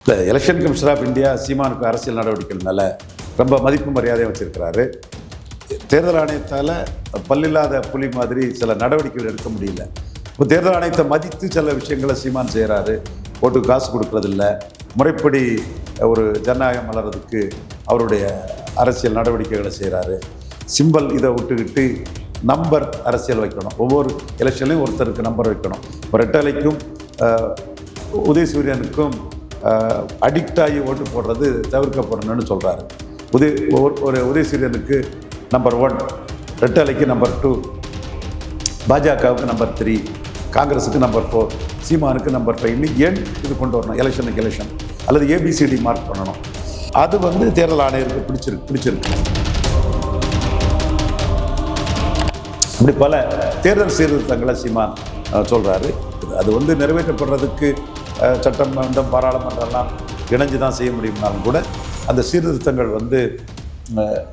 இல்லை, election commission of India சீமானுக்கு அரசியல் நடவடிக்கைகள் மேலே ரொம்ப மதிப்பு மரியாதையும் வச்சுருக்கிறாரு. தேர்தல் ஆணையத்தால் பல்லில்லாத புலி மாதிரி சில நடவடிக்கைகள் எடுக்க முடியல. இப்போ தேர்தல் ஆணையத்தை மதித்து சில விஷயங்களை சீமான் செய்கிறாரு. ஓட்டுக்கு காசு கொடுக்கறதில்ல, முறைப்படி ஒரு ஜனநாயகம் வளர்கிறதுக்கு அவருடைய அரசியல் நடவடிக்கைகளை செய்கிறாரு. சிம்பல் இதை விட்டுக்கிட்டு நம்பர் அரசியல் வைக்கணும். ஒவ்வொரு எலெக்ஷன்லையும் ஒருத்தருக்கு நம்பர் வைக்கணும். இப்போ ரெட்டலைக்கும் உதயசூரியனுக்கும் அடிக்ட் ஆகி ஓட்டு போடுறது தவிர்க்கப்படணும்னு சொல்கிறாரு. உதயசூரியனுக்கு நம்பர் 1, ரெட்டலைக்கு நம்பர் 2, பாஜகவுக்கு நம்பர் 3, காங்கிரஸுக்கு நம்பர் 4, சீமானுக்கு நம்பர் 5 இன்னும் ஏன் இது கொண்டு வரணும். எலெக்ஷனுக்கு எலெக்ஷன் அல்லது ஏபிசிடி மார்க் பண்ணணும். அது தேர்தல் ஆணையருக்கு பிடிச்சிருக்கு. இப்படி பல தேர்தல் சீர்திருத்தங்களை சீமான் சொல்கிறாரு. அது நிறைவேற்றப்படுறதுக்கு சட்டம், மன்றம், பாராளுமன்றம்லாம் இணைஞ்சு தான் செய்ய முடியும்னாலும் கூட அந்த சீர்திருத்தங்கள்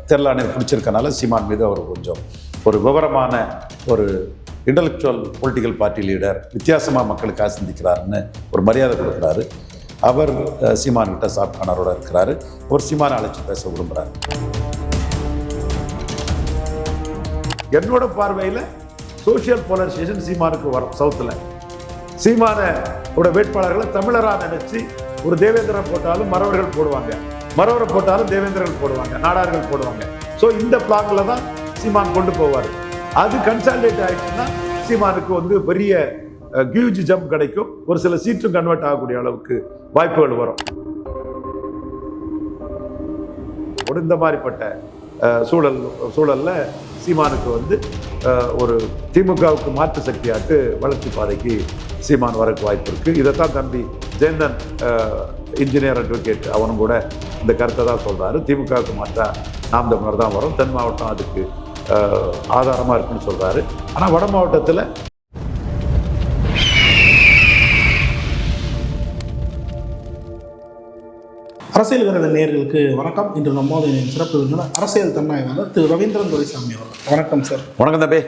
தேர்தல் ஆணையம் பிடிச்சிருக்கனால சீமான் மீது அவர் கொஞ்சம் ஒரு விவரமான ஒரு இன்டலெக்சுவல் பொலிட்டிக்கல் பார்ட்டி லீடர், வித்தியாசமாக மக்களுக்காக சிந்திக்கிறாருன்னு ஒரு மரியாதை கொடுக்குறாரு. அவர் சீமான்கிட்ட சாப்கானரோட இருக்கிறாரு. ஒரு சீமானை அழைச்சி பேச விரும்புகிறார். என்னோட பார்வையில் சோசியல் போலரைசேஷன் சீமானுக்கு வரும். சவுத்தில் சீமானோட வேட்பாளர்களை தமிழராக நினைச்சு ஒரு தேவேந்திரன் போட்டாலும் மறவர்கள் போடுவாங்க, மறவரை போட்டாலும் தேவேந்திரர்கள் போடுவாங்க, நாடார்கள் போடுவாங்க. ஸோ இந்த பிளான்ல தான் சீமான் கொண்டு போவார். அது கன்சாலிடேட் ஆயிடுச்சுன்னா சீமானுக்கு பெரிய ஹியூஜ் ஜம்ப் கிடைக்கும். ஒரு சில சீட்டும் கன்வெர்ட் ஆகக்கூடிய அளவுக்கு வாய்ப்புகள் வரும். இந்த மாதிரிப்பட்ட சூழல்ல சீமானுக்கு ஒரு திமுகவுக்கு மாற்று சக்தியாட்டு வளர்ச்சி பாதைக்கு சீமான் வரக்கு வாய்ப்பு இருக்கு. இதைத்தான் தம்பி ஜெயந்தன் இன்ஜினியர் அட்வொகேட் அவனும் கூட இந்த கருத்தை தான் சொல்றாரு. திமுகவுக்கு மாற்றா நாம் தமிழர் தான் வரும், தென் மாவட்டம் அதுக்கு ஆதாரமாக இருக்குன்னு சொல்றாரு. ஆனால் வட மாவட்டத்தில் அரசியல் விருது நேயர்களுக்கு வணக்கம். இன்று நம்மோடு சிறப்பு விருந்தினர் அரசியல் தன்னாய்வாளர் திரு ரவீந்திரன் துரைசாமி அவர்கள். வணக்கம் சார். வணக்கம் தம்பி.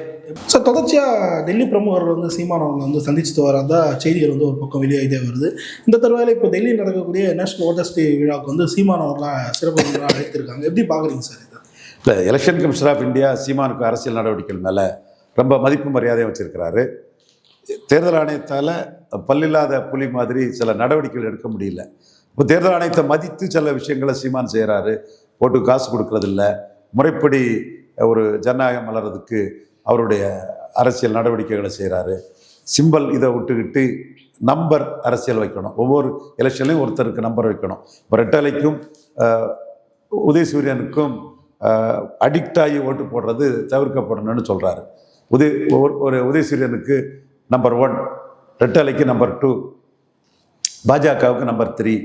சார், தொடர்ச்சியாக டெல்லி பிரமுகர்கள் சீமான் அவர்கள் சந்திச்சுட்டு வராத செய்திகள் ஒரு பக்கம் வெளியாகிட்டே வருது. இந்த தருவாயில் இப்போ டெல்லியில் நடக்கக்கூடிய நேஷனல் ஓட்டர்ஸ் டே விழாவுக்கு சீமான் அவர்களாக சிறப்பு விருந்தினராக அழைத்திருக்காங்க. எப்படி பார்க்குறீங்க சார் இதை? இல்லை, எலெக்ஷன் கமிஷன் ஆஃப் இந்தியா சீமானுக்கு அரசியல் நடவடிக்கைகள் மேலே ரொம்ப மதிப்பு மரியாதையும் வச்சுருக்கிறாரு. தேர்தல் ஆணையத்தால் பல்லில்லாத புலி மாதிரி சில நடவடிக்கைகள் எடுக்க முடியல. இப்போ தேர்தல் ஆணையத்தை மதித்து சில விஷயங்களை சீமான் செய்கிறாரு. ஓட்டுக்கு காசு கொடுக்கறதில்ல, முறைப்படி ஒரு ஜனநாயகம் வளர்கிறதுக்கு அவருடைய அரசியல் நடவடிக்கைகளை செய்கிறாரு. சிம்பல் இதை விட்டுக்கிட்டு நம்பர் அரசியல் வைக்கணும். ஒவ்வொரு எலெக்ஷன்லையும் ஒருத்தருக்கு நம்பர் வைக்கணும். இப்போ ரெட்டலைக்கும் உதயசூரியனுக்கும் அடிக்ட் ஆகி ஓட்டு போடுறது தவிர்க்கப்படணும்னு சொல்கிறாரு. உதயசூரியனுக்கு நம்பர் 1, ரெட்டலைக்கு நம்பர் 2, பாஜகவுக்கு நம்பர் 3,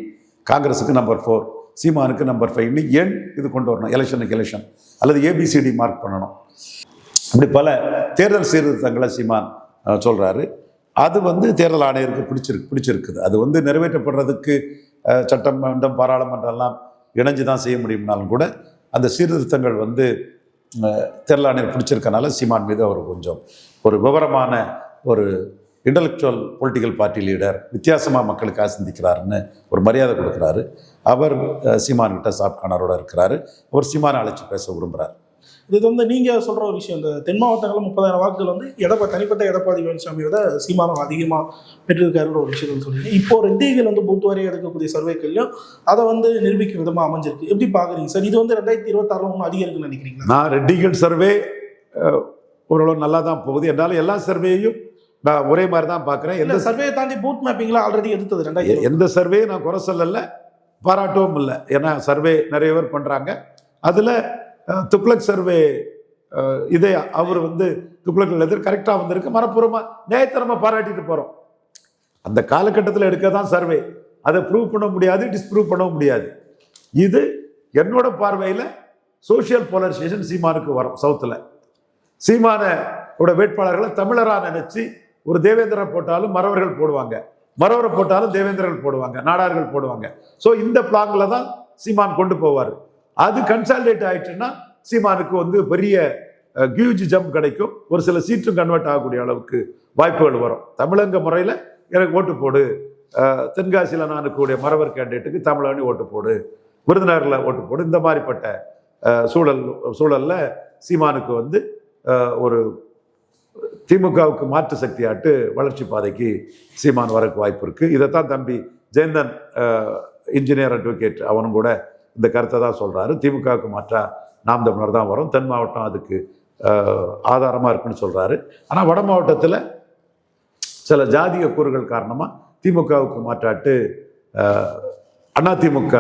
காங்கிரஸுக்கு நம்பர் 4, சீமானுக்கு நம்பர் 5 இன்னும் ஏன் இது கொண்டு வரணும். எலெக்ஷனுக்கு எலெக்ஷன் அல்லது ஏபிசிடி மார்க் பண்ணணும். இப்படி பல தேர்தல் சீர்திருத்தங்களை சீமான் சொல்கிறாரு. அது தேர்தல் ஆணையருக்கு பிடிச்சிருக்குது. அது நிறைவேற்றப்படுறதுக்கு சட்டம், மன்றம், பாராளுமன்றம்லாம் இணைஞ்சு தான் செய்ய முடியும்னாலும் கூட அந்த சீர்திருத்தங்கள் தேர்தல் ஆணையர் பிடிச்சிருக்கனால சீமான் மீது அவர் கொஞ்சம் ஒரு விவரமான ஒரு இன்டலெக்சுவல் பொலிட்டிக்கல் பார்ட்டி லீடர், வித்தியாசமாக மக்களுக்காக சிந்திக்கிறாருன்னு ஒரு மரியாதை கொடுக்குறாரு. அவர் சீமான்கிட்ட சாப்கானரோட இருக்கிறாரு. ஒரு சீமானை அழைச்சி பேச விரும்புகிறார். இது நீங்கள் சொல்கிற ஒரு விஷயம். இந்த தென் மாவட்டங்களில் 30,000 வாக்குகள் தனிப்பட்ட எடப்பாடி பழனிசாமியோட சீமானம் அதிகமாக பெற்றிருக்காருன்ற ஒரு விஷயத்தில் சொல்லுங்க. இப்போ ரெட்டிகள் பூத்து வரை எடுக்கக்கூடிய சர்வேக்கள்லையும் அதை நிரூபிக்கும் விதமாக அமைஞ்சிருக்கு. எப்படி பார்க்குறீங்க சார்? இது 2026 ஒன்றும் அதிகரிக்குன்னு நினைக்கிறீங்களா? நான் ரெட்டிகள் சர்வே ஓரளவு நல்லா தான் போகுது. என்னால் எல்லா சர்வேயும் நான் ஒரே மாதிரி தான் பார்க்குறேன். எந்த சர்வேயை தாண்டி பூத் மேப்பிங்லாம் ஆல்ரெடி எடுத்தது எந்த சர்வேயும் நான் குறை சொல்லலை, பாராட்டவும் இல்லை. ஏன்னா சர்வே நிறைய பேர் பண்ணுறாங்க. அதில் துக்ளக் சர்வே இதை அவர் துக்ளக் எதிர் கரெக்டாக வந்திருக்கு. மனப்பூர்வமாக நியாயத்தனமாக பாராட்டிட்டு போகிறோம். அந்த காலகட்டத்தில் எடுக்க தான் சர்வே. அதை ப்ரூவ் பண்ண முடியாது, டிஸ்ப்ரூவ் பண்ணவும் முடியாது. இது என்னோட பார்வையில் சோசியல் போலரைசேஷன் சீமானுக்கு வரும். சவுத்தில் சீமானோட வேட்பாளர்களை தமிழராக நினைச்சு ஒரு தேவேந்திரன் போட்டாலும் மறவர்கள் போடுவாங்க, மறவரை போட்டாலும் தேவேந்திரர்கள் போடுவாங்க, நாடார்கள் போடுவாங்க. ஸோ இந்த பிளான்ல தான் சீமான் கொண்டு போவார். அது கன்சாலிடேட் ஆயிடுச்சுன்னா சீமானுக்கு பெரிய ஹியூஜ் ஜம்ப் கிடைக்கும். ஒரு சில சீட்டும் கன்வெர்ட் ஆகக்கூடிய அளவுக்கு வாய்ப்புகள் வரும். தமிழங்க முறையில் எனக்கு ஓட்டு போடு, தென்காசியில் நான் இருக்கக்கூடிய மறவர் கேண்டிடேட்டுக்கு தமிழாணி ஓட்டு போடு, விருதுநகரில் ஓட்டு போடு, இந்த மாதிரிப்பட்ட சூழல்ல சீமானுக்கு வந்து ஒரு திமுகவுக்கு மாற்று சக்தியாட்டு வளர்ச்சி பாதைக்கு சீமான் வரக்கு வாய்ப்பு இருக்கு. இதைத்தான் தம்பி ஜெயந்தன் இன்ஜினியர் அட்வொகேட் அவனும் கூட இந்த கருத்தை தான் சொல்றாரு. திமுகவுக்கு மாற்றா நாம் தமிழர் தான் வரும், தென் மாவட்டம் அதுக்கு ஆதாரமா இருக்குன்னு சொல்றாரு. ஆனால் வட மாவட்டத்தில் சில ஜாதிய கூறுகள் காரணமா திமுகவுக்கு மாற்றாட்டு அதிமுக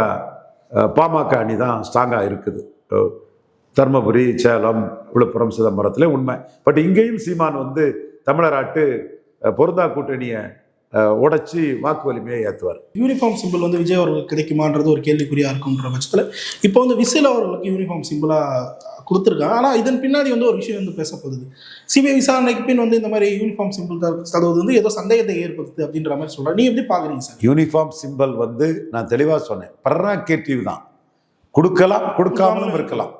பாமக அணி தான் ஸ்ட்ராங்காக இருக்குது. தர்மபுரி, சேலம், விழுப்புரம், சிதம்பரத்துல உண்மை. பட் இங்கேயும் சீமான் வந்து தமிழராட்டு பொருந்தா கூட்டணியை உடைச்சி வாக்கு வலிமையை ஏற்றுவார். யூனிஃபார்ம் சிம்பிள் வந்து விஜய் அவர்களுக்கு கிடைக்குமான்றது ஒரு கேள்விக்குறியா இருக்குன்ற பட்சத்தில் இப்போ வந்து விசில் அவர்களுக்கு யூனிஃபார்ம் சிம்பிளா கொடுத்துருக்காங்க. ஆனால் இதன் பின்னாடி வந்து ஒரு விஷயம் வந்து பேசப்படுது. சிபிஐ விசாரணைக்கு பின் வந்து இந்த மாதிரி யூனிஃபார்ம் சிம்பிள் தருவது வந்து ஏதோ சந்தேகத்தை ஏற்படுத்துது அப்படின்ற மாதிரி சொல்றாங்க. நீ எப்படி பாக்குறீங்க சார்? யூனிஃபார்ம் சிம்பிள் வந்து நான் தெளிவாக சொன்னேன், ப்ரெரோகேட்டிவ் தான். கொடுக்கலாம், கொடுக்காமலும் இருக்கலாம்,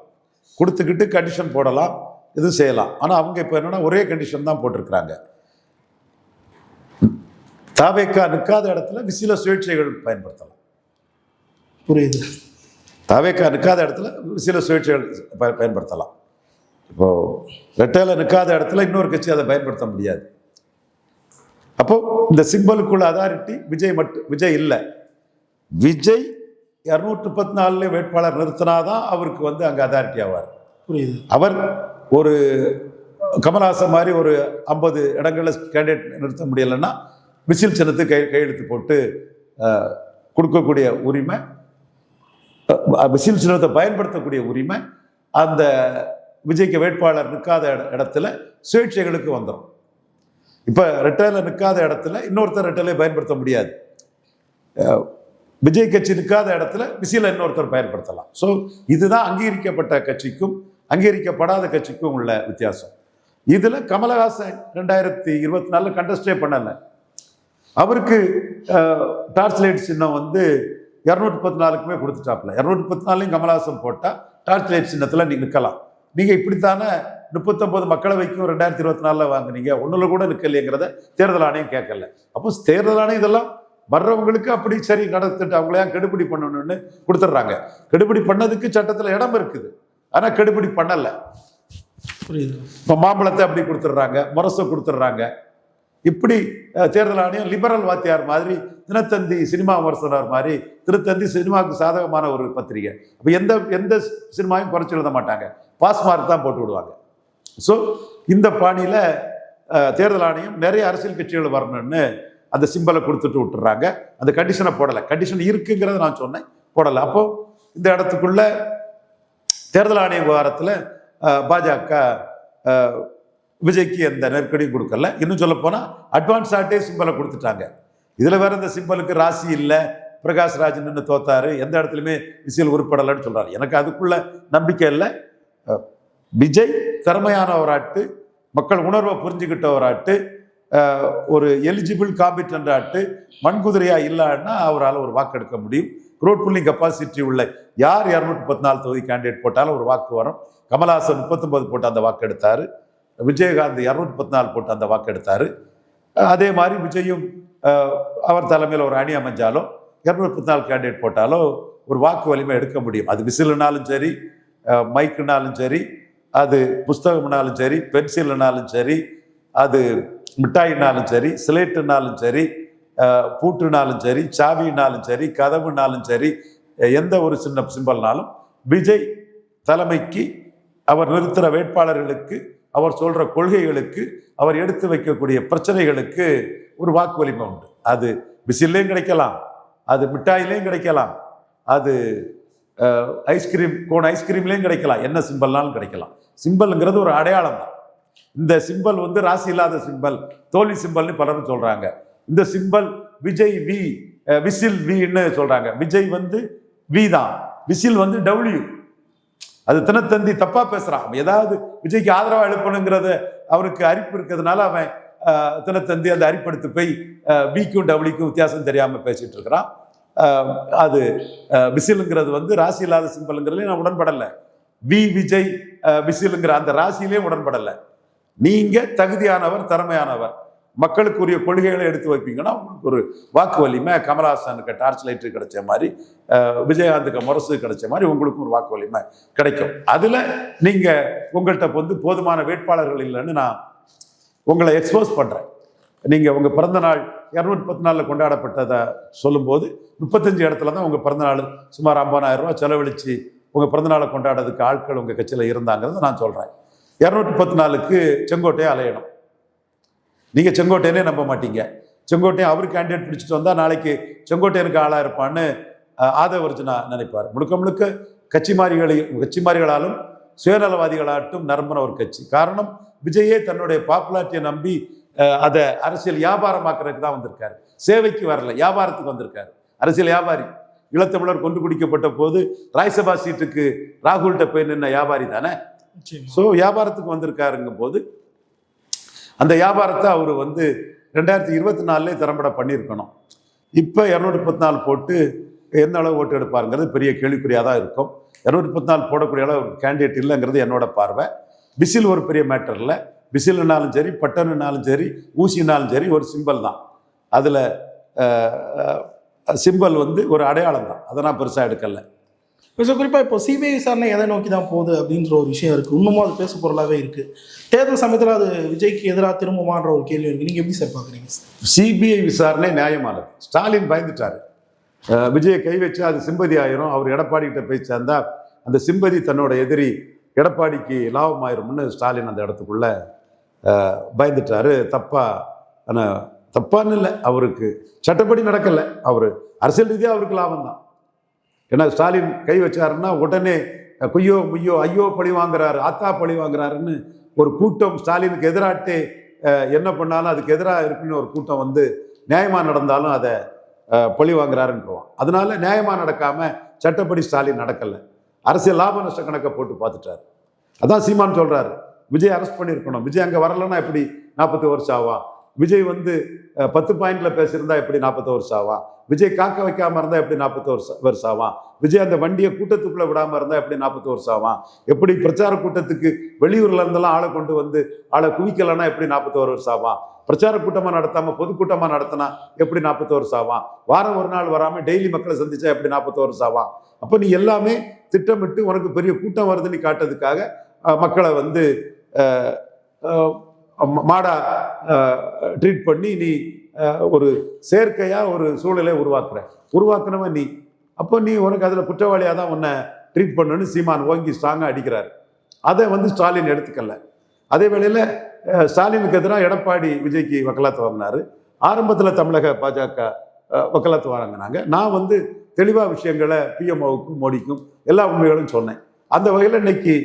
கொடுத்துக்கிட்டு கண்டிஷன் போடலாம், இது செய்யலாம். ஆனால் அவங்க இப்போ என்னன்னா ஒரே கண்டிஷன் தான் போட்டிருக்கிறாங்க. தாவேக்கா நிற்காத இடத்துல விசில சுயேட்சைகள் பயன்படுத்தலாம். புரியுது. தாவேக்கா நிற்காத இடத்துல விசில சுயேட்சைகள் பயன்படுத்தலாம். இப்போ ரெட்டையில நிற்காத இடத்துல இன்னொரு கட்சி அதை பயன்படுத்த முடியாது. அப்போ இந்த சிம்பலுக்குள்ள அதாரிட்டி விஜய் இல்லை. விஜய் 234 வேட்பாளர் நிறுத்தினாதான் அவருக்கு வந்து அங்கே அதாரிட்டி ஆவார். புரியுது. அவர் ஒரு கமல்ஹாசன் மாதிரி ஒரு 50 இடங்களில் கேண்டிடேட் நிறுத்த முடியலைன்னா விசில் சின்னத்துக்கு கையெழுத்து போட்டு கொடுக்கக்கூடிய உரிமை, விசில் சின்னத்தை பயன்படுத்தக்கூடிய உரிமை அந்த விஜய்க்கு வேட்பாளர் நிற்காத இடத்துல சுயேட்சைகளுக்கு வந்துடும். இப்போ ரெட்டையில நிற்காத இடத்துல இன்னொருத்தர் ரெட்டையில பயன்படுத்த முடியாது. விஜய் கட்சி நிற்காத இடத்துல விசில இன்னொருத்தர் பயன்படுத்தலாம். ஸோ இதுதான் அங்கீகரிக்கப்பட்ட கட்சிக்கும் அங்கீகரிக்கப்படாத கட்சிக்கும் உள்ள வித்தியாசம். இதில் கமலஹாசன் 2024 கண்டஸ்டே பண்ணலை. அவருக்கு டார்ச் லைட் சின்னம் வந்து 214க்குமே கொடுத்துட்டாப்புல. 214 கமலஹாசன் போட்டால் டார்ச் லைட் சின்னத்தில் நீங்கள் நிற்கலாம். நீங்கள் இப்படித்தானே 39 மக்களவைக்கும் 2024 வாங்கினீங்க, ஒன்றுல கூட நிற்கலைங்கிறத தேர்தல் ஆணையம் கேட்கல. அப்போ தேர்தல் ஆணையம் இதெல்லாம் வர்றவங்களுக்கு அப்படி சரி நடத்திட்டு அவங்கள ஏன் கெடுபிடி பண்ணணும்னு கொடுத்துட்றாங்க. கெடுபிடி பண்ணதுக்கு சட்டத்தில் இடம் இருக்குது, ஆனால் கெடுபிடி பண்ணலை. புரியுது. இப்போ மாம்பழத்தை அப்படி கொடுத்துட்றாங்க, முரசை கொடுத்துட்றாங்க. இப்படி தேர்தல் ஆணையம் லிபரல் வாத்தியார் மாதிரி, தினத்தந்தி சினிமா விமர்சனர் மாதிரி, திருத்தந்தி சினிமாவுக்கு சாதகமான ஒரு பத்திரிகை. அப்போ எந்த சினிமாவையும் குறைச்சி எழுத மாட்டாங்க, பாஸ் மார்க் தான் போட்டு விடுவாங்க. ஸோ இந்த பாணியில் தேர்தல் ஆணையம் நிறைய அரசியல் கட்சிகள் வரணும்னு அந்த சிம்பலை கொடுத்துட்டு விட்டுறாங்க. அந்த கண்டிஷனை போடலை. கண்டிஷன் இருக்குங்கிறத நான் சொன்னேன், போடலை. அப்போ இந்த இடத்துக்குள்ள தேர்தல் ஆணைய விவகாரத்தில் பாஜக விஜய்க்கு எந்த நெருக்கடியும் கொடுக்கல. இன்னும் சொல்ல போனால் அட்வான்ஸ் ஆட்டே சிம்பலை கொடுத்துட்டாங்க. இதில் வேற இந்த சிம்பலுக்கு ராசி இல்லை, பிரகாஷ் ராஜ் நின்று தோத்தாரு, எந்த இடத்துலையுமே விசில் உருப்படலைன்னு சொல்றாரு. எனக்கு அதுக்குள்ள நம்பிக்கை இல்லை. விஜய் திறமையானவராட்டு, மக்கள் உணர்வை புரிஞ்சுக்கிட்டவராட்டு, ஒரு எலிஜிபிள் காம்பிட்டன்ட் ஆட்டு, மண்குதிரையா இல்லைன்னா அவரால் ஒரு வாக்கு எடுக்க முடியும். ரோட் புல்லிங் கெப்பாசிட்டி உள்ள யார் 214 தொகுதி கேண்டிடேட் போட்டாலும் ஒரு வாக்கு வரும். கமல்ஹாசன் 39 போட்டு அந்த வாக்கு எடுத்தாரு, விஜயகாந்த் 214 போட்டு அந்த வாக்கு எடுத்தாரு. அதே மாதிரி விஜயும் அவர் தலைமையில் ஒரு அணி அமைஞ்சாலும் 214 கேண்டிடேட் போட்டாலோ ஒரு வாக்கு வலிமை எடுக்க முடியும். அது விசில்னாலும் சரி, மைக்குனாலும் சரி, அது புஸ்தகம்னாலும் சரி, பென்சில்னாலும் சரி, அது மிட்டாயினாலும் சரி, சிலேட்டுனாலும் சரி, பூட்டுனாலும் சரி, சாவினாலும் சரி, கதவுனாலும் சரி, எந்த ஒரு சின்ன சிம்பல்னாலும் விஜய் தலைமைக்கு, அவர் நிறுத்துகிற வேட்பாளர்களுக்கு, அவர் சொல்ற கொள்கைகளுக்கு, அவர் எடுத்து வைக்கக்கூடிய பிரச்சனைகளுக்கு ஒரு வாக்கு வலிமை உண்டு. அது விசில்லையும் கிடைக்கலாம், அது மிட்டாயிலையும் கிடைக்கலாம், அது ஐஸ்கிரீம் கோன் ஐஸ்கிரீம்லையும் கிடைக்கலாம், என்ன சிம்பல்னாலும் கிடைக்கலாம். சிம்பல்ங்கிறது ஒரு அடையாளம் தான். இந்த சிம்பல் வந்து ராசி இல்லாத சிம்பல், தோல்வி சிம்பல்னு பலரும் சொல்றாங்க. இந்த சிம்பல் விஜய் வி, விசில் வின்னு சொல்றாங்க. விஜய் வந்து வி தான், விசில் வந்து டபிள்யூ. அது தினத்தந்தி தப்பா பேசுறான். ஏதாவது விஜய்க்கு ஆதரவா எழுப்பணுங்கிறத அவருக்கு அரிப்பு இருக்கிறதுனால அவன் தினத்தந்தி அந்த அரிப்படுத்து போய் விக்கும் டபிள்யூக்கும் வித்தியாசம் தெரியாம பேசிட்டு இருக்கிறான். அது விசிலுங்கிறது வந்து ராசி இல்லாத சிம்பலுங்கிறதுல நான் உடன்படலை. வி விஜய் விசிலுங்கிற அந்த ராசியிலே உடன்படலை. நீங்க தகுதியானவர், திறமையானவர், மக்களுக்குரிய கொள்கைகளை எடுத்து வைப்பீங்கன்னா உங்களுக்கு ஒரு வாக்கு வலிமை, கமலஹாசனுக்கு டார்ச் லைட்டு கிடைச்ச மாதிரி, விஜயகாந்துக்கு முரசு கிடைச்ச மாதிரி உங்களுக்கு ஒரு வாக்கு வலிமை கிடைக்கும். அதில் நீங்கள் உங்கள்கிட்ட வந்து போதுமான வேட்பாளர்கள் இல்லைன்னு நான் உங்களை எக்ஸ்போஸ் பண்ணுறேன். நீங்கள் உங்கள் பிறந்தநாள் 214 கொண்டாடப்பட்டதை சொல்லும்போது 35 இடத்துல தான் உங்கள் பிறந்தநாள் சுமார் 50,000 ரூபா செலவழித்து உங்கள் பிறந்தநாளை கொண்டாடுறதுக்கு ஆட்கள் உங்கள் கட்சியில் இருந்தாங்கிறத நான் சொல்கிறேன். 214க்கு செங்கோட்டையை அலையணும். நீங்கள் செங்கோட்டையனே நம்ப மாட்டீங்க. செங்கோட்டையன் அவர் கேண்டிடேட் பிடிச்சிட்டு வந்தால் நாளைக்கு செங்கோட்டையனுக்கு ஆளாக இருப்பான்னு ஆதவர்ஜுனா நினைப்பார். முழுக்க முழுக்க கட்சிமாரிகளாலும் சுயநலவாதிகளாட்டும் நிரம்பின ஒரு கட்சி. காரணம், விஜயே தன்னுடைய பாப்புலாரிட்டியை நம்பி அதை அரசியல் வியாபாரமாக்குறதுக்கு தான் வந்திருக்காரு. சேவைக்கு வரல, வியாபாரத்துக்கு வந்திருக்காரு. அரசியல் வியாபாரி. ஈழத்தமிழர் கொண்டு குடிக்கப்பட்ட போது ராஜ்யசபா சீட்டுக்கு ராகுல்கிட்ட போய் நின்ன வியாபாரி தானே. ஸோ வியாபாரத்துக்கு வந்திருக்காருங்கும் போது அந்த வியாபாரத்தை அவர் வந்து 2024 திறம்பட பண்ணியிருக்கணும். இப்போ 214 போட்டு எந்த அளவு ஓட்டு எடுப்பாருங்கிறது பெரிய கேள்விக்குறியாக தான் இருக்கும். 214 போடக்கூடிய அளவு கேண்டிடேட் இல்லைங்கிறது என்னோட பார்வை. பிசில் ஒரு பெரிய மேட்டர் இல்லை. பிசில்னாலும் சரி, பட்டனுனாலும் சரி, ஊசினாலும் சரி, ஒரு சிம்பல் தான். அதில் சிம்பல் வந்து ஒரு அடையாளம் தான். அதை நான் பெருசாக எடுக்கலை. குறிப்பாக இப்போ சிபிஐ விசாரணை எதை நோக்கி தான் போகுது அப்படின்ற ஒரு விஷயம் இருக்குது. இன்னமும் அது பேசு பொருளாகவே இருக்குது. தேர்தல் சமயத்தில் அது விஜய்க்கு எதிராக திரும்புமான்ற ஒரு கேள்வி இருக்குது. நீங்கள் எப்படி சார் பார்க்குறீங்க? சிபிஐ விசாரணை நியாயமானது. ஸ்டாலின் பயந்துட்டார். விஜயை கை வச்சா அது சிம்பதி ஆயிரும். அவர் எடப்பாடி கிட்ட போய் சேர்ந்தா அந்த சிம்பதி தன்னோட எதிரி எடப்பாடிக்கு லாபமாயிரும்னு ஸ்டாலின் அந்த இடத்துக்குள்ள பயந்துட்டாரு. தப்பான்னு இல்லை, அவருக்கு சட்டப்படி நடக்கலை. அவர் அரசியல் ரீதியாக அவருக்கு லாபம் தான். ஏன்னா ஸ்டாலின் கை வச்சாருன்னா உடனே குய்யோ முய்யோ ஐயோ பழி வாங்குறாரு, ஆத்தா பழி வாங்குறாருன்னு ஒரு கூட்டம் ஸ்டாலினுக்கு எதிராட்டே என்ன பண்ணாலும் அதுக்கு எதிராக இருக்குன்னு ஒரு கூட்டம் வந்து நியாயமாக நடந்தாலும் அதை பழி வாங்குறாருன்றோம். அதனால நியாயமாக நடக்காம சட்டப்படி ஸ்டாலின் நடக்கலை. அரசியல் லாப நஷ்ட கணக்கை போட்டு பார்த்துட்டாரு. அதான் சீமான் சொல்றாரு, விஜய் அரெஸ்ட் பண்ணியிருக்கணும். விஜய் அங்கே வரலன்னா எப்படி 40 வருஷம் ஆவா? விஜய் வந்து 10 பாயிண்ட்ல பேசியிருந்தா எப்படி 40 வருஷம் ஆவா? விஜய் காக்க வைக்காம இருந்தா எப்படி 40 வருஷம் ஆவா? விஜய் அந்த வண்டியை கூட்டத்துக்குள்ள விடாம இருந்தா எப்படி 40 வருஷம் ஆவா? எப்படி பிரச்சார கூட்டத்துக்கு வெளியூர்ல இருந்தெல்லாம் ஆளை கொண்டு வந்து ஆளை குவிக்கலன்னா எப்படி 41 வருஷம் ஆவா? பிரச்சார கூட்டமா நடத்தாம பொதுக்கூட்டமா நடத்தினா எப்படி 40 வருஷம் ஆவா? வாரம் ஒரு நாள் வராம டெய்லி மக்களை சந்திச்சா எப்படி 40 வருஷம் ஆவா? அப்ப நீ எல்லாமே திட்டமிட்டு உனக்கு பெரிய கூட்டம் வருதுன்னு காட்டுறதுக்காக மக்களை வந்து மாடா ட்ரீட் பண்ணி நீ ஒரு செயற்கையா ஒரு சூழலை உருவாக்குனவன் நீ. அப்போ நீ உனக்கு அதில் குற்றவாளியாக தான் உன்னை ட்ரீட் பண்ணணும்னு சீமான் ஓங்கி ஸ்ட்ராங்காக அடிக்கிறார். அதை வந்து ஸ்டாலின் எடுத்துக்கல. அதே வேளையில் ஸ்டாலினுக்கு எதிராக எடப்பாடி விஜய்க்கு வக்கலாத்து வாங்கினார். ஆரம்பத்தில் தமிழக பாஜக வக்கலாத்து வாங்கினாங்க. நான் வந்து தெளிவாக விஷயங்களை பிஎம்ஓவுக்கும் மோடிக்கும் எல்லா உண்மைகளும் சொன்னேன். அந்த வகையில் இன்னைக்கு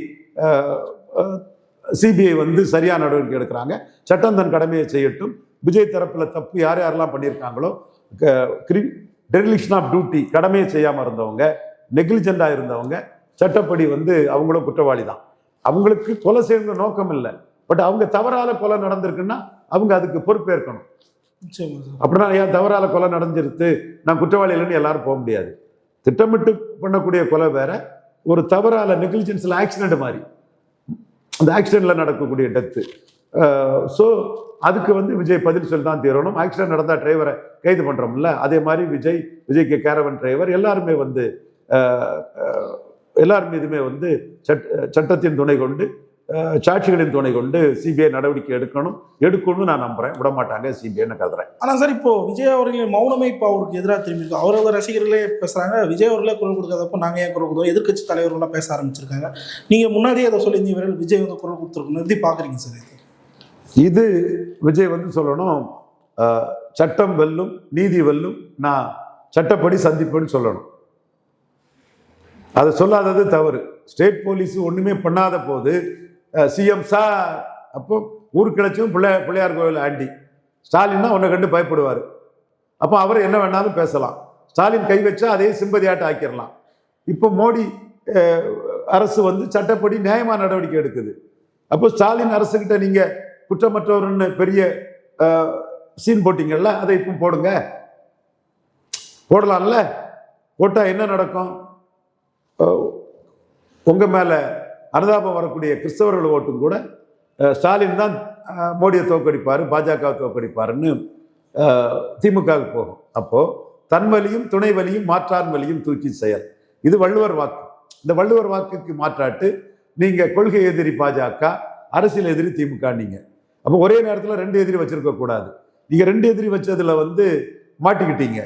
சிபிஐ வந்து சரியான நடவடிக்கை எடுக்கிறாங்க. சட்டம் தன் கடமையை செய்யட்டும். விஜய் தரப்பில் தப்பு யார் யாரெல்லாம் பண்ணியிருக்காங்களோ, டெரிலிக்ஷன் ஆஃப் டியூட்டி, கடமையை செய்யாமல் இருந்தவங்க, நெக்லிஜெண்டாக இருந்தவங்க, சட்டப்படி வந்து அவங்களும் குற்றவாளி தான். அவங்களுக்கு கொலை செய்யணுங்க நோக்கம் இல்லை. பட் அவங்க தவறால கொலை நடந்திருக்குன்னா அவங்க அதுக்கு பொறுப்பேற்கணும். அப்படின்னா ஏன் தவறால கொலை நடந்துருது நான் குற்றவாளி இல்லைன்னு எல்லாரும் போக முடியாது. திட்டமிட்டு பண்ணக்கூடிய கொலை வேற, ஒரு தவறால நெக்லிஜென்ஸ்ல ஆக்சிடென்ட் மாதிரி அந்த ஆக்சிடென்ட்ல நடக்கக்கூடிய டெத்து. ஸோ அதுக்கு வந்து விஜய் பதில் சொல்லி தான் தீரணும். ஆக்சிடென்ட் நடந்தால் டிரைவரை கைது பண்ணுறோம்ல, அதே மாதிரி விஜய்க்கு கேரவன் டிரைவர் எல்லாருமே வந்து எல்லார் மீதுமே வந்து சட்டத்தின் துணை கொண்டு சாட்சிகளின் துணை கொண்டு சிபிஐ நடவடிக்கை எடுக்கணும்னு நான் நம்புறேன். விட மாட்டாங்க சிபிஐன்னு கருதுறேன். ஆனால் சார், இப்போ விஜய் அவர்களின் மௌனமே இப்போ அவருக்கு எதிராக திரும்பிருக்கு. அவரோட ரசிகர்களே பேசுறாங்க, விஜய் அவர்களே குரல் கொடுக்காதப்போ நாங்கள் ஏன் குரல் கொடுத்தோம்? எதிர்கட்சி தலைவர்கள்லாம் பேச ஆரம்பிச்சிருக்காங்க. நீங்கள் முன்னாடியே அதை சொல்லியிருந்தீங்க, விஜய் வந்து குரல் கொடுத்துருக்கணும். எப்படி பார்க்குறீங்க சார் இது? விஜய் வந்து சொல்லணும், சட்டம் வெல்லும், நீதி வெல்லும், நான் சட்டப்படி சந்திப்பேன்னு சொல்லணும். அதை சொல்லாதது தவறு. ஸ்டேட் போலீஸ் ஒண்ணுமே பண்ணாத போது சிஎம் சார் அப்போ ஊருக்கு கிளச்சும் பிள்ளையார் கோவில் ஆண்டி ஸ்டாலின்னா உன்னை கண்டு பயப்படுவார். அப்போ அவர் என்ன வேணாலும் பேசலாம். ஸ்டாலின் கை வச்சா அதே சிம்பதியாட்ட ஆக்கிடலாம். இப்போ மோடி அரசு வந்து சட்டப்படி நியாயமான நடவடிக்கை எடுக்குது. அப்போ ஸ்டாலின் அரசுகிட்ட நீங்க குற்றமற்றவர்னு பெரிய சீன் போட்டீங்கல்ல, அதை இப்போ போடுங்க. போடலாம்ல. போட்டா என்ன நடக்கும்? உங்க மேல அனுதாபம் வரக்கூடிய கிறிஸ்தவர்கள் ஓட்டும் கூட ஸ்டாலின் தான் மோடியை தோற்கடிப்பார், பாஜக தோற்கடிப்பாருன்னு திமுகவுக்கு போகும். அப்போ தன் வலியும் துணை வலியும் மாற்றான் வலியும் தூக்கி செயல். இது வள்ளுவர் வாக்கு. இந்த வள்ளுவர் வாக்குக்கு மாற்றாட்டு நீங்க கொள்கை எதிரி பாஜக, அரசியல் எதிரி திமுக. நீங்க அப்போ ஒரே நேரத்தில் 2 எதிரி வச்சிருக்க கூடாது. நீங்க 2 எதிரி வச்சதுல மாட்டிக்கிட்டீங்க.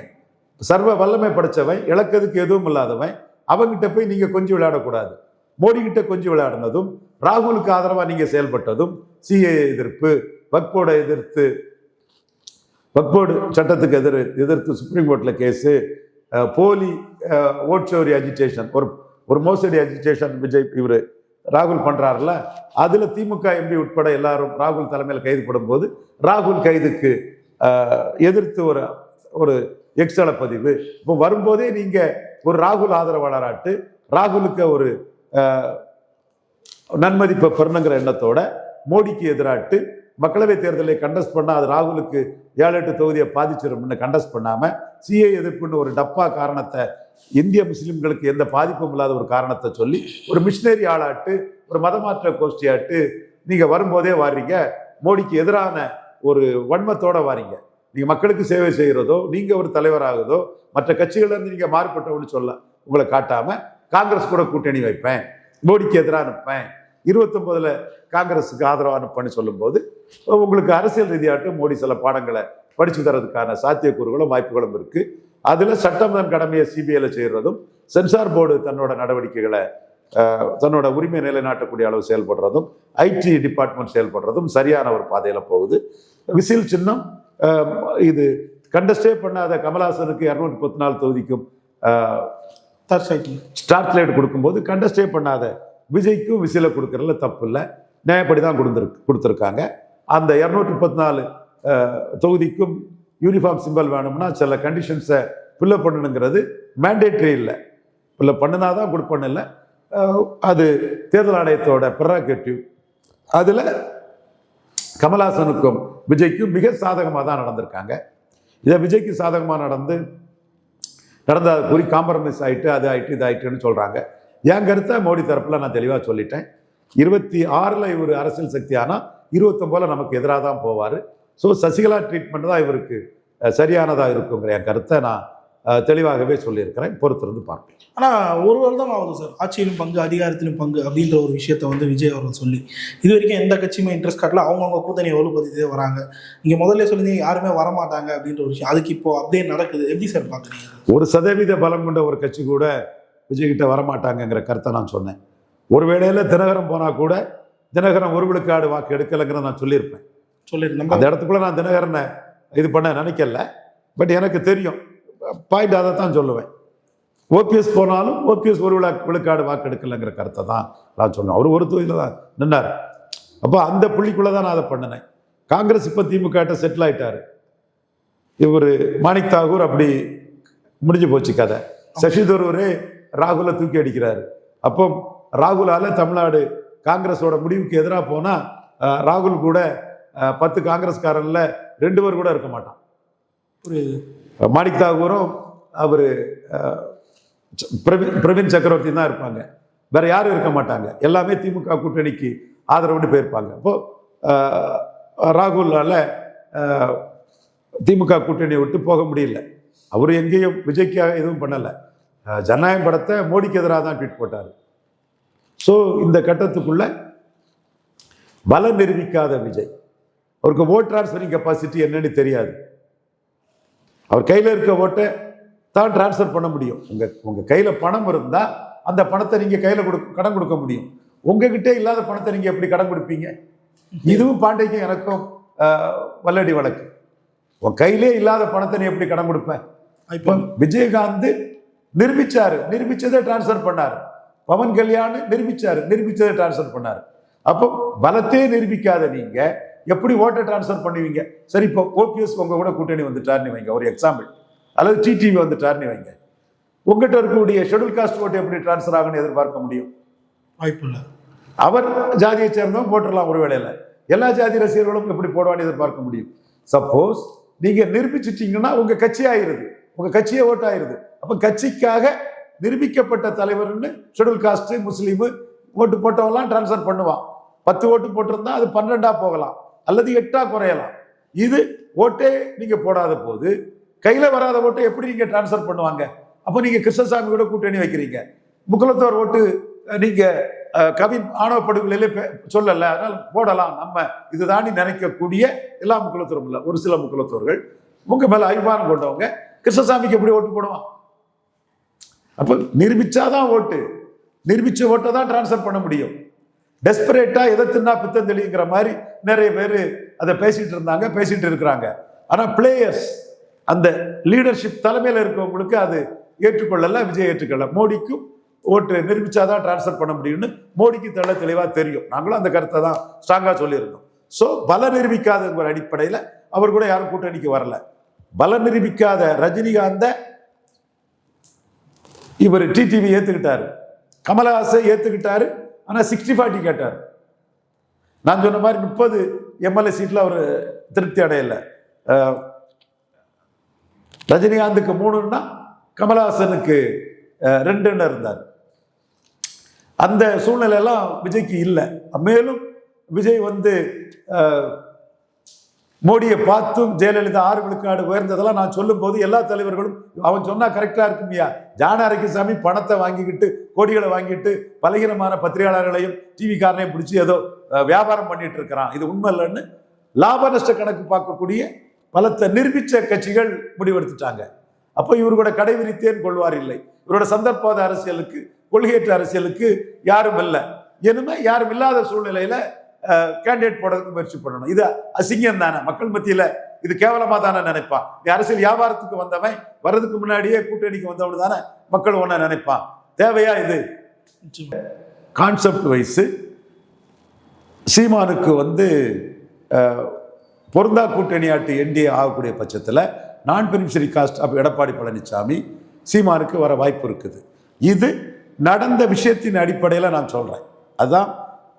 சர்வ வல்லமை படைச்சவன், இழக்கிறதுக்கு எதுவும் இல்லாதவன், அவங்கிட்ட போய் நீங்க கொஞ்சம் விளையாடக்கூடாது. மோடி கிட்ட கொஞ்சம் விளையாடினதும், ராகுலுக்கு ஆதரவா நீங்க செயல்பட்டதும், சிஏ எதிர்ப்பு, வக்போர்டை எதிர்த்து, வக்போர்டு சட்டத்துக்கு எதிர்த்து சுப்ரீம் கோர்ட்ல கேஸு, போலி ஓட்சோரி அஜிடேஷன், ஒரு மோசடி அஜிடேஷன் விஜய் இவரு ராகுல் பண்றாருல, அதுல திமுக எம்பி உட்பட எல்லாரும் ராகுல் தலைமையில் கைது படும்போது ராகுல் கைதுக்கு எதிர்த்து ஒரு எக்ஸல பதிவு. இப்போ வரும்போதே நீங்க ஒரு ராகுல் ஆதரவாளராட்டு ராகுலுக்கு ஒரு நன்மதிப்பை பெறணுங்கிற எண்ணத்தோட மோடிக்கு எதிராட்டு மக்களவை தேர்தலை கண்டஸ்ட் பண்ணா அது ராகுலுக்கு 7-8 தொகுதியை பாதிச்சிரும்னு கண்டஸ்ட் பண்ணாம சிஏ எதிர்ப்புன்னு ஒரு டப்பா காரணத்தை, இந்திய முஸ்லிம்களுக்கு எந்த பாதிப்பும் இல்லாத ஒரு காரணத்தை சொல்லி ஒரு மிஷினரி ஆளாட்டு, ஒரு மதமாற்ற கோஷ்டியாட்டு நீங்க வரும்போதே வாரீங்க. மோடிக்கு எதிரான ஒரு வன்மத்தோட வாரீங்க. நீங்க மக்களுக்கு சேவை செய்கிறதோ, நீங்க ஒரு தலைவராகுதோ, மற்ற கட்சிகள்ல இருந்து நீங்க மாறுபட்டவன்னு சொல்ல உங்களை காட்டாம காங்கிரஸ் கூட கூட்டணி வைப்பேன், மோடிக்கு எதிராக நிற்பேன், 29ல் காங்கிரஸுக்கு ஆதரவாக நிற்பேன்னு சொல்லும்போது உங்களுக்கு அரசியல் ரீதியாட்டு மோடி சில பாடங்களை படிச்சு தரதுக்கான சாத்தியக்கூறுகளும் வாய்ப்புகளும் இருக்கு. அதுல சட்டம் தன் கடமையை சிபிஐல செய்யறதும், சென்சார் போர்டு தன்னோட நடவடிக்கைகளை தன்னோட உரிமை நிலைநாட்டக்கூடிய அளவு செயல்படுறதும், ஐடி டிபார்ட்மெண்ட் செயல்படுறதும் சரியான ஒரு பாதையில போகுது. விசில் சின்னம் இது கண்டஸ்டே பண்ணாத கமல்ஹாசனுக்கு 214 தொகுதிக்கும் ஸ்டார்ட் லைட் கொடுக்கும்போது கண்டஸ்டே பண்ணாத விஜய்க்கும் விசில கொடுக்கறதுல தப்பு இல்லை, நியாயப்படி தான் கொடுத்துருக்காங்க. அந்த 214 தொகுதிக்கும் யூனிஃபார்ம் சிம்பல் வேணும்னா சில கண்டிஷன்ஸை ஃபில்லப் பண்ணணுங்கிறது மேண்டேட்ரி இல்லை. ஃபில்லப் பண்ணினாதான் கொடுப்பண்ணு இல்லை, அது தேர்தல் ஆணையத்தோட ப்ரெரோகேட்டிவ். அதில் கமல்ஹாசனுக்கும் விஜய்க்கும் மிக சாதகமாக தான் நடந்திருக்காங்க. இதை விஜய்க்கு சாதகமாக நடந்த குறி காம்ப்ரமைஸ் ஆகிட்டு அது ஆகிட்டு இது ஆகிட்டுன்னு சொல்கிறாங்க. என் கருத்தை மோடி தரப்பில் நான் தெளிவாக சொல்லிட்டேன். 26ல் இவர் அரசியல் சக்தி ஆனால் 29ல் நமக்கு எதிராக தான் போவார். ஸோ சசிகலா ட்ரீட்மெண்ட் தான் இவருக்கு சரியானதாக இருக்குங்கிற என் கருத்தை நான் தெளிவாகவே சொல்லியிருக்கிறேன். பொறுத்திருந்து பார்ப்பேன். ஆனால் ஒரு வருடம் ஆகுது சார், ஆட்சியிலும் பங்கு அதிகாரத்திலும் பங்கு அப்படின்ற ஒரு விஷயத்த விஜய் அவர்கள் சொல்லி இது வரைக்கும் எந்த கட்சியுமே இன்ட்ரெஸ்ட் காட்டல. அவங்கவுங்க கூட்டணியை வலுப்படுத்திட்டே வராங்க. இங்கே முதல்ல சொல்லியிருந்தீங்க யாருமே வரமாட்டாங்க அப்படின்ற ஒரு விஷயம், அதுக்கு இப்போ அப்படியே நடக்குது. எப்படி சார் பார்க்குறீங்க? 1% பலம் கொண்ட ஒரு கட்சி கூட விஜய்கிட்ட வரமாட்டாங்கிற கருத்தை நான் சொன்னேன். ஒரு வேளையில் தினகரன் போனால் கூட தினகரன் 1 விழுக்காடு வாக்கு எடுக்கலைங்கிறத நான் சொல்லியிருப்பேன். அந்த இடத்துக்குள்ள நான் தினகரனை இது பண்ண நினைக்கல. பட் எனக்கு தெரியும் பாயிண்ட், அதை தான் சொல்லுவேன். ஓபிஎஸ் போனாலும் ஓபிஎஸ் 1 விழுக்காடு வாக்கு எடுக்கலைங்கிற கருத்தை தான் நான் சொன்னேன். அவர் ஒரு தொகுதியில் தான் நின்னார். அப்போ அந்த புள்ளிக்குள்ளே தான் நான் அதை பண்ணினேன். காங்கிரஸ் இப்போ திமுக செட்டில் ஆயிட்டாரு. இவர் மாணிக் தாகூர் அப்படி முடிஞ்சு போச்சு கதை. சசி தரூரே ராகுலை தூக்கி அடிக்கிறாரு. அப்போ ராகுலால தமிழ்நாடு காங்கிரஸோட முடிவுக்கு எதிராக போனால் ராகுல் கூட 10 காங்கிரஸ்காரன்ல 2 பேர் கூட இருக்க மாட்டான். மாணிக் தாகூரும் அவர் பிரவீன் சக்கரவர்த்தி தான் இருப்பாங்க, வேற யாரும் இருக்க மாட்டாங்க. எல்லாமே திமுக கூட்டணிக்கு ஆதரவுன்னு போயிருப்பாங்க. அப்போ ராகுலால திமுக கூட்டணியை விட்டு போக முடியல. அவர் எங்கேயும் விஜய்க்காக எதுவும் பண்ணலை. ஜனநாயகம் படத்தை மோடிக்கு எதிராக தான் ட்வீட் போட்டார். ஸோ இந்த கட்டத்துக்குள்ள பலம் நிரூபிக்காத விஜய், அவருக்கு ஓட் டிரான்ஸ்ஃபரிங் கெப்பாசிட்டி என்னன்னு தெரியாது. அவர் கையில் இருக்க ஓட்டை தான் டிரான்ஸ்ஃபர் பண்ண முடியும். உங்க கையில் பணம் இருந்தால் அந்த பணத்தை நீங்கள் கையில் கடன் கொடுக்க முடியும். உங்ககிட்ட இல்லாத பணத்தை நீங்கள் எப்படி கடன் கொடுப்பீங்க? இதுவும் பாண்டிக்கும் எனக்கும் வல்லடி வழக்கு. உன் கையிலே இல்லாத பணத்தை நீ எப்படி கடன் கொடுப்பேன்? இப்போ விஜயகாந்த் நிரூபிச்சதை டிரான்ஸ்ஃபர் பண்ணார். பவன் கல்யாண் நிரூபிச்சதை டிரான்ஸ்ஃபர் பண்ணார். அப்போ பலத்தையே நிரூபிக்காத நீங்க எப்படி ஓட்டை டிரான்ஸ்ஃபர் பண்ணுவீங்க? சரி, இப்போ ஓபிஎஸ் உங்க கூட கூட்டணி வந்துட்டாருன்னு வைங்க, ஒரு எக்ஸாம்பிள், அல்லது டிடிவி வந்துட்டாருன்னு வைங்க, உங்ககிட்ட இருக்கக்கூடிய ஷெட்யூல் காஸ்ட் ஓட்டு எப்படி டிரான்ஸ்ஃபர் ஆகுன்னு எதிர்பார்க்க முடியும்? வாய்ப்பு இல்லை. அவர் ஜாதியை சேர்ந்தவங்க போட்டுடலாம் ஒரு வேளையில, எல்லா ஜாதி ரசிகர்களும் எப்படி போடுவான்னு எதிர்பார்க்க முடியும்? சப்போஸ் நீங்க நிரூபிச்சிட்டீங்கன்னா உங்க கட்சி ஆயிருது, உங்க கட்சியே ஓட்டு ஆயிருது. அப்ப கட்சிக்காக நிரூபிக்கப்பட்ட தலைவர்னு ஷெட்யூல் காஸ்ட் முஸ்லீம் ஓட்டு போட்டவெல்லாம் டிரான்ஸ்ஃபர் பண்ணுவான். 10 ஓட்டு போட்டிருந்தா அது 12ஆ போகலாம். அல்லது 8 குறையலாம். இது ஓட்டே நீங்க போடாத போது கையில வராத ஓட்டை எப்படி நீங்க டிரான்ஸ்ஃபர் பண்ணுவாங்க? அப்போ நீங்க கிருஷ்ணசாமி கூட கூட்டணி வைக்கிறீங்க. முக்குலத்தோர் ஓட்டு நீங்க கவின் ஆணவ படுகொலையிலே சொல்லல, அதனால போடலாம் நம்ம இதுதான் நினைக்கக்கூடிய எல்லா முக்குலத்தோரும் இல்லை, ஒரு சில முக்குலத்தோர்கள் உங்க மேல அபிமானம் கொண்டவங்க கிருஷ்ணசாமிக்கு எப்படி ஓட்டு போடுவான்? அப்போ நிரூபிச்சாதான் ஓட்டு, நிரூபிச்ச ஓட்டை தான் டிரான்ஸ்ஃபர் பண்ண முடியும். டெஸ்பரேட்டா எதிர்த்துனா பித்தம் தெளிங்கிற மாதிரி நிறைய பேர் அதை பேசிட்டு இருந்தாங்க, பேசிட்டு இருக்கிறாங்க. ஆனா பிளேயர்ஸ், அந்த லீடர்ஷிப் தலைமையில் இருக்கவங்களுக்கு அது ஏற்றுக்கொள்ளல, விஜய் ஏற்றுக்கொள்ள. மோடிக்கும் ஓட்டு நிரூபிச்சாதான் டிரான்ஸ்ஃபர் பண்ண முடியும்னு மோடிக்கு தெளிவா தெரியும். நாங்களும் அந்த கருத்தை தான் ஸ்ட்ராங்கா சொல்லியிருந்தோம். ஸோ பல நிரூபிக்காத ஒரு அடிப்படையில் அவர் கூட யாரும் கூட்டணிக்கு வரல. பல நிரூபிக்காத ரஜினிகாந்த இவர் டிடிவி ஏத்துக்கிட்டாரு, கமலஹாசை ஏத்துக்கிட்டாரு. ஆனா 60-40 கேட்டார். நான் சொன்ன மாதிரி 30 எம்எல்ஏ சீட்ல அவர் திருப்தி அடையல. ரஜினிகாந்துக்கு 3ன்னா கமலஹாசனுக்கு 2ன்னு இருந்தார். அந்த சூழ்நிலை எல்லாம் விஜய்க்கு இல்லை. மேலும் விஜய் மோடியை பார்த்தும் ஜெயலலிதா 6 விழுக்காடு உயர்ந்ததெல்லாம் நான் சொல்லும் போது எல்லா தலைவர்களும் அவன் சொன்னா கரெக்டா இருக்குமியா, ஜானகிசாமி பணத்தை வாங்கிக்கிட்டு கோடிகளை வாங்கிட்டு பலகீனமான பத்திரிகையாளர்களையும் டிவிக்காரனையும் பிடிச்சி ஏதோ வியாபாரம் பண்ணிட்டு இருக்கிறான், இது உண்மை இல்லைன்னு லாப நஷ்ட கணக்கு பார்க்கக்கூடிய பலத்தை நிரூபிச்ச கட்சிகள் முடிவெடுத்துட்டாங்க. அப்போ இவரு கூட கடை விரித்தேன் கொள்வார் இல்லை. இவரோட சந்தர்ப்பாத அரசியலுக்கு, கொள்கையற்ற அரசியலுக்கு யாரும் இல்லை. இனிமே யாரும் இல்லாத சூழ்நிலையில கேண்டிடேட் போடுறதுக்கு முயற்சி பண்ணணும். இது அசிங்கம் தானே, மக்கள் மத்தியில இது கேவலமா தானே நினைப்பான். அரசியல் வியாபாரத்துக்கு வந்தவன் வர்றதுக்கு முன்னாடியே கூட்டணிக்கு வந்தவன் தானே மக்கள் ஒன்ன நினைப்பான். தேவையா இது? கான்செப்ட் வைஸ் சீமானுக்கு பொருந்தா கூட்டணியாட்டு என்டிஏ ஆகக்கூடிய பட்சத்தில் நான் பெனிஃபிஷரி காஸ்ட் அப்போ எடப்பாடி பழனிசாமி சீமானுக்கு வர வாய்ப்பு இருக்குது. இது நடந்த விஷயத்தின் அடிப்படையில் நான் சொல்றேன். அதுதான்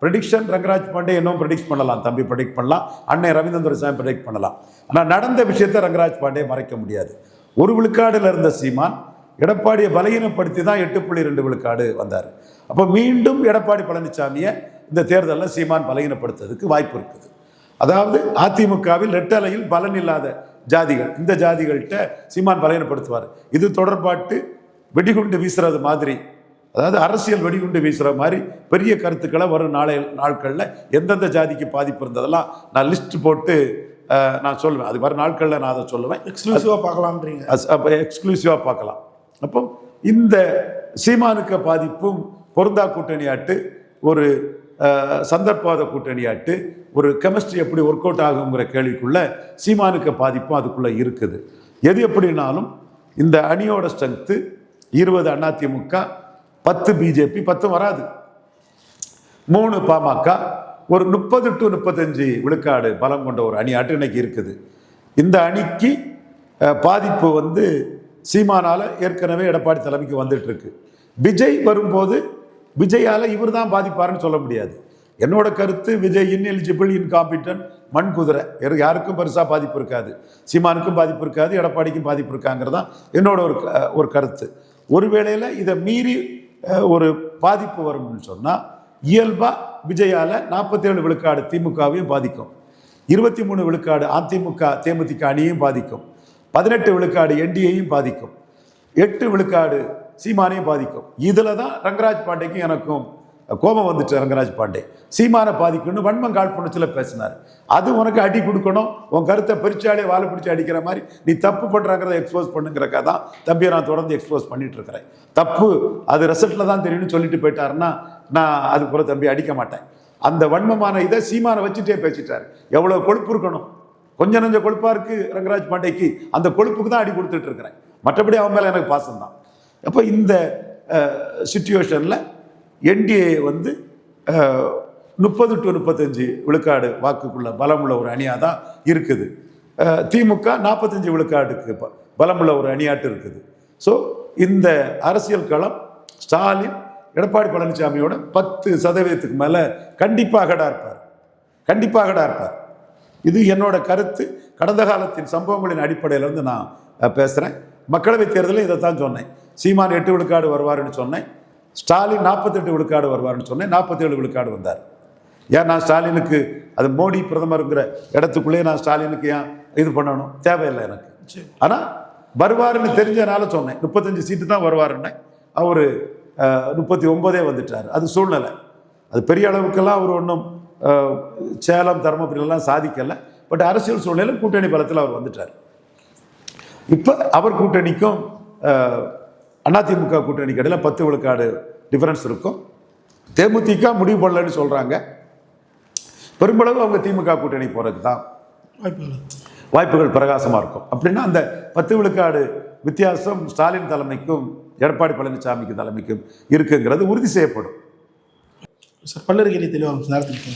ப்ரெடிக்ஷன். ரங்கராஜ் பாண்டே இன்னும் ப்ரெடிக்ட் பண்ணலாம், தம்பி ப்ரெடிக்ட் பண்ணலாம், அண்ணன் ரவீந்திர சாமி ப்ரெடிக்ட் பண்ணலாம். ஆனால் நடந்த விஷயத்தை ரங்கராஜ் பாண்டே மறைக்க முடியாது. 1 விழுக்காடுல இருந்த சீமான் எடப்பாடியை பலகீனப்படுத்தி தான் 8.2 விழுக்காடு வந்தார். அப்போ மீண்டும் எடப்பாடி பழனிசாமியை இந்த தேர்தலில் சீமான் பலகீனப்படுத்துறதுக்கு வாய்ப்பு இருக்குது. அதாவது அதிமுகவில் ரெட்டலையில் பலன் இல்லாத ஜாதிகள், இந்த ஜாதிகள்கிட்ட சீமான் பலகீனப்படுத்துவார். இது தொடர்பாட்டு வெடிகுண்டு வீசுறது மாதிரி, அதாவது அரசியல் வெடிகுண்டு வீசுற மாதிரி பெரிய கருத்துக்களை வரும் நாட்களில் எந்தெந்த ஜாதிக்கு பாதிப்பு இருந்ததெல்லாம் நான் லிஸ்ட் போட்டு நான் சொல்லுவேன். அது வரும் நாட்களில் நான் அதை சொல்லுவேன். எக்ஸ்க்ளூசிவாக பார்க்கலாம்ன்றீங்க? எக்ஸ்க்ளூசிவாக பார்க்கலாம். அப்போ இந்த சீமானுக்கு பாதிப்பும் பொருந்தா கூட்டணியாட்டு, ஒரு சந்தர்ப்பாத கூட்டணியாட்டு, ஒரு கெமிஸ்ட்ரி எப்படி ஒர்க் அவுட் ஆகுங்கிற கேள்விக்குள்ள சீமானுக்கு பாதிப்பும் அதுக்குள்ள இருக்குது. எது எப்படினாலும் இந்த அணியோட ஸ்ட்ரென்த்து 20 அதிமுக, 10 பிஜேபி, 10 வராது, 3 பாமக, ஒரு 30 to 35 விழுக்காடு பலம் கொண்ட ஒரு அணியாட்டு இன்னைக்கு இருக்குது. இந்த அணிக்கு பாதிப்பு சீமானால ஏற்கனவே எடப்பாடி தலைமைக்கு வந்துட்டு இருக்கு. விஜய் வரும்போது விஜயால இவர் தான் பாதிப்பாருன்னு சொல்ல முடியாது. என்னோட கருத்து, விஜய் இன்எலிஜிபிள், இன்காம்பிட்டன்ட், மண் குதிரை, யாருக்கும் பெருசா பாதிப்பு இருக்காது. சீமானுக்கும் பாதிப்பு இருக்காது, எடப்பாடிக்கும் பாதிப்பு இருக்காங்கிறதான் என்னோட ஒரு கருத்து. ஒருவேளையில் இதை மீறி ஒரு பாதிப்பு வரும்னு சொன்னா இயல்பா விஜயால 47 விழுக்காடு திமுகவையும் பாதிக்கும், 23 விழுக்காடு அதிமுக தேமுதிக அணியையும் பாதிக்கும், 18 விழுக்காடு என்டிஏயும் பாதிக்கும், 8 விழுக்காடு சீமானையும் பாதிக்கும். இதுல தான் ரங்கராஜ் பாண்டேக்கு எனக்கும் கோபம் வந்துச்சு. ரங்கராஜ் பாண்டே சீமானை பாதிக்கணும்னு வன்மம் காழ்ப்புணர்ச்சியில் பேசினார். அது உனக்கு அடி கொடுக்கணும், உன் கருத்தை பெருச்சாலே வாழை பிடிச்சி அடிக்கிற மாதிரி நீ தப்பு பண்றாங்கிறத எக்ஸ்போஸ் பண்ணுங்கிறக்கா தான் தம்பியை நான் தொடர்ந்து எக்ஸ்போஸ் பண்ணிட்டு இருக்கிறேன். தப்பு அது ரிசல்ட்ல தான் தெரியும்னு சொல்லிட்டு போயிட்டாருன்னா நான் அது போல தம்பி அடிக்க மாட்டேன். அந்த வன்மமான இதை சீமானை வச்சுட்டே பேசிட்டாரு. எவ்வளவு கொழுப்பு இருக்கணும், கொஞ்சம் நஞ்ச கொழுப்பா இருக்கு ரங்கராஜ் பாண்டேக்கு, அந்த கொழுப்புக்கு தான் அடி கொடுத்துட்டு இருக்கிறேன். மற்றபடி அவன் மேல எனக்கு பாசம் தான். அப்போ இந்த சிச்சுவேஷன்ல என்டிஏ 30 to 35 விழுக்காடு வாக்குக்குள்ள பலமுள்ள ஒரு அணியாக தான் இருக்குது. திமுக 45 விழுக்காடுக்கு பலமுள்ள ஒரு அணியாட்டு இருக்குது. ஸோ இந்த அரசியல் களம் ஸ்டாலின் எடப்பாடி பழனிசாமியோட 10% மேலே கண்டிப்பாக இருப்பார், கண்டிப்பாக இருப்பார். இது என்னோட கருத்து. கடந்த காலத்தின் சம்பவங்களின் அடிப்படையில் நான் பேசுகிறேன். மக்களவைத் தேர்தலில் இதை தான் சொன்னேன். சீமான் 8 விழுக்காடு வருவாருன்னு சொன்னேன், ஸ்டாலின் 48 விழுக்காடு வருவார்னு சொன்னேன், 47 விழுக்காடு வந்தார். ஏன் நான் ஸ்டாலினுக்கு அது மோடி பிரதமருங்கிற இடத்துக்குள்ளேயே நான் ஸ்டாலினுக்கு ஏன் இது பண்ணணும், தேவையில்லை எனக்கு. சரி. ஆனால் வருவாருன்னு தெரிஞ்சனால சொன்னேன். 35 சீட்டு தான் வருவாருன்னே. அவர் 39 வந்துட்டார். அது சூழ்நிலை. அது பெரிய அளவுக்கெல்லாம் அவர் ஒன்றும் சேலம் தருமபுரியெல்லாம் சாதிக்கலை. பட் அரசியல் சூழ்நிலை கூட்டணி பலத்தில் அவர் வந்துட்டார். இப்போ அவர் கூட்டணிக்கும் அதிமுக கூட்டணிக்கு இடையில 10 விழுக்காடு டிஃபரன்ஸ் இருக்கும். தேமுதிக முடிவு பண்ணலன்னு சொல்கிறாங்க. பெரும்பளவு அவங்க திமுக கூட்டணி போகிறதுக்கு தான் வாய்ப்புகள் பிரகாசமாக இருக்கும். அப்படின்னா அந்த 10 விழுக்காடு வித்தியாசம் ஸ்டாலின் தலைமைக்கும் எடப்பாடி பழனிசாமிக்கு தலைமைக்கும் இருக்குங்கிறது உறுதி செய்யப்படும். சார், பல்லறிக்கை தெளிவாக நேரத்துக்கு